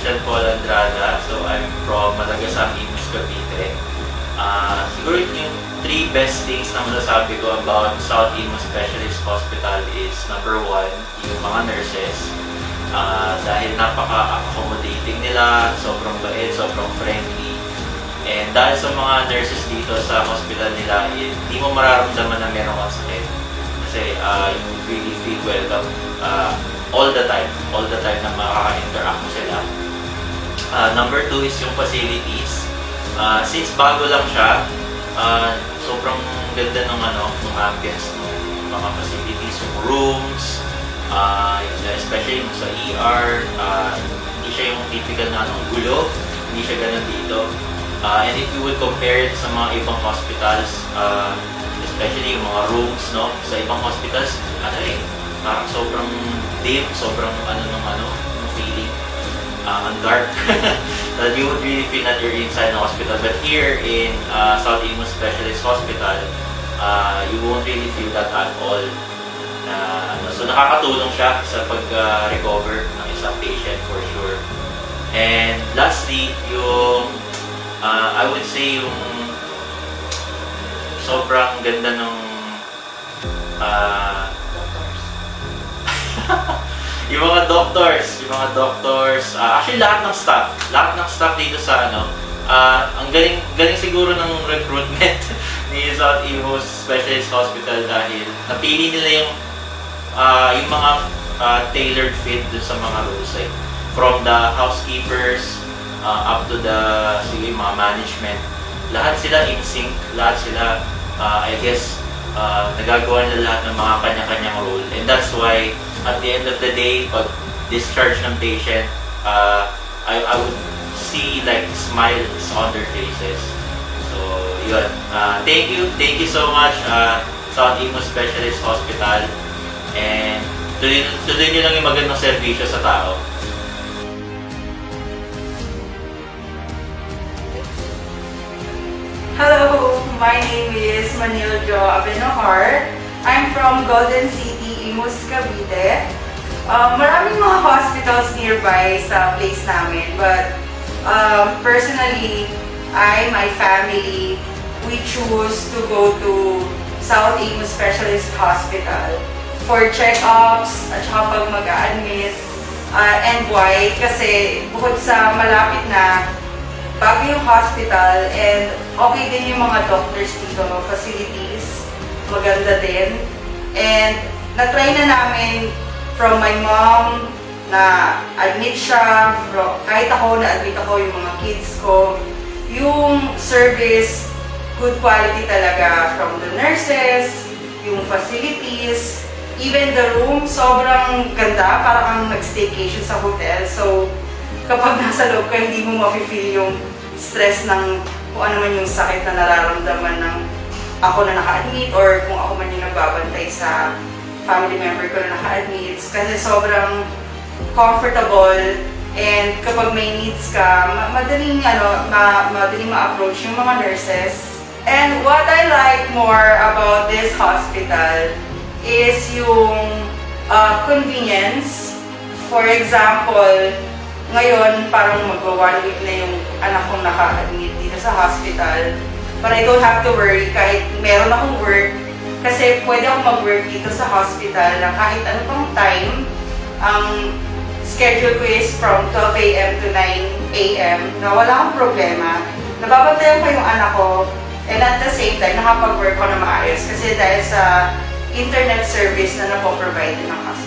Christian Paul Andrada. So I'm from Malagasang, Imus, Cavite. Siguro yung three best things na masasabi ko about South Imus Specialist Hospital is number one, yung mga nurses. Dahil napaka-accommodating nila, sobrang bait, sobrang friendly. And dahil sa mga nurses dito sa hospital nila, hindi mo mararamdaman na meron kang sakit. Kasi you really feel welcome all the time na makaka-interact mo sila. Number two is yung facilities. Since bago lang siya, sobrang ganda ng ambience ng mga facilities, yung rooms, especially yung sa ER, hindi siya yung typical na gulo, hindi siya ganun dito. And if you would compare it sa mga ibang hospitals, especially yung mga rooms, no, sa ibang hospitals, parang sobrang dim, sobrang yung feeling, ang dark. That you would really feel that you're inside the hospital. But here in South Imus Specialist Hospital, you won't really feel that at all. So nakakatulong siya sa pag-recover ng isang patient for sure. And lastly, yung I would say yung sobrang ganda ng yung mga doctors, actually lahat ng staff dito sa ang galing siguro ng recruitment ni South Imus Specialist Hospital dahil napili nila yung mga tailored fit dun sa mga roles, like from the housekeepers up to the mga management. Lahat sila in sync, lahat sila I guess nagagawa nila lahat ng mga kanya-kanyang role, and that's why at the end of the day, pag discharge ng patient, I would see like smiles on their faces. So yun, thank you so much South Imus Specialist Hospital, and tuloy nyo lang yung magandang serbisyo sa tao. Hello, my name is Manil Jo Abenohar. I'm from Golden City, Imus, Cavite. Maraming mga hospitals nearby sa place namin, but personally, my family, we choose to go to South Imus Specialist Hospital for check-ups at saka pag mag-a-admit. And why? Kasi bukod sa malapit na bago yung hospital, and okay din yung mga doctors dito, facilities, maganda din. And na-try na namin from my mom na admit siya, kahit ako na-admit ako, yung mga kids ko, yung service, good quality talaga from the nurses, yung facilities, even the room, sobrang ganda, parang nag-staycation sa hotel. So kapag nasa loob ka, hindi mo mafe-feel yung stress ng kung ano man yung sakit na nararamdaman ng ako na naka-admit or kung ako man yung nagbabantay sa family member ko na naka-admit. Kasi sobrang comfortable, and kapag may needs ka, madaling ma-approach yung mga nurses. And what I like more about this hospital is yung convenience. For example, ngayon, parang magwa-1 week na yung anak kong naka-admit dito sa hospital. But I don't have to worry kahit meron akong work, kasi pwede akong mag-work dito sa hospital na kahit ano pang time. Ang schedule ko is from 12 a.m. to 9 a.m. na wala akong problema. Nababantayan ko yung anak ko, and at the same time, nakapag-work ko na maayos kasi dahil sa internet service na napoprovide ng hospital.